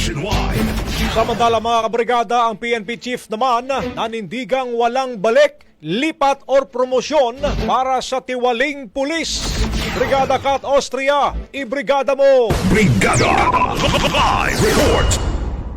nationwide. Samantala mga kabrigada, ang PNP chief naman nanindigang walang balik, lipat or promosyon para sa tiwaling pulis. Brigada Kat Austria, ibrigada mo! Brigada Live Report.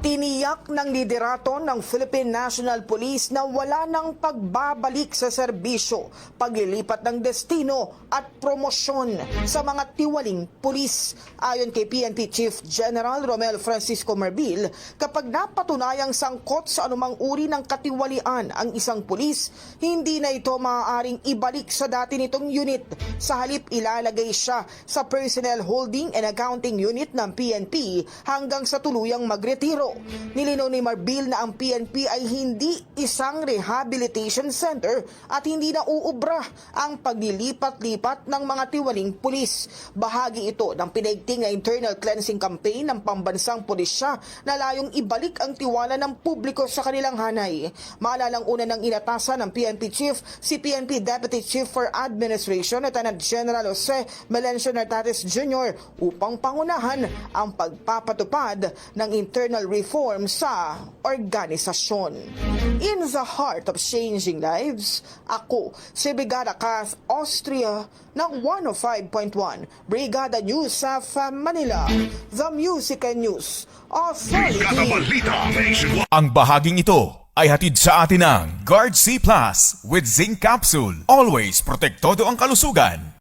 Tiniyak ng liderato ng Philippine National Police na wala nang pagbabalik sa serbisyo, paglilipat ng destino at promosyon sa mga tiwaling pulis. Ayon kay PNP Chief General Romel Francisco Marbil, kapag napatunayang sangkot sa anumang uri ng katiwalian ang isang pulis, hindi na ito maaaring ibalik sa dati nitong unit. Sa halip, ilalagay siya sa Personnel Holding and Accounting Unit ng PNP hanggang sa tuluyang magretiro. Nilinaw ni Marbil na ang PNP ay hindi isang rehabilitation center at hindi na uubra ang paglilipat-lipat ng mga tiwaling pulis. Bahagi ito ng pinaigting na internal cleansing campaign ng pambansang pulisya na layong ibalik ang tiwala ng publiko sa kanilang hanay. Maalalang una ng inatasan ng PNP Chief, si PNP Deputy Chief for Administration, Lieutenant General Jose Melencio Nartates Jr. upang pangunahan ang pagpapatupad ng internal reform sa organisasyon. In the heart of changing lives, ako si Brigada Kat Austria ng 105.1 Brigada News sa Manila, the Music and News Brigada Authority. Balita Nationwide. Ang bahaging ito ay hatid sa atin ng Guard C Plus with Zinc Capsule. Always protektado ang kalusugan.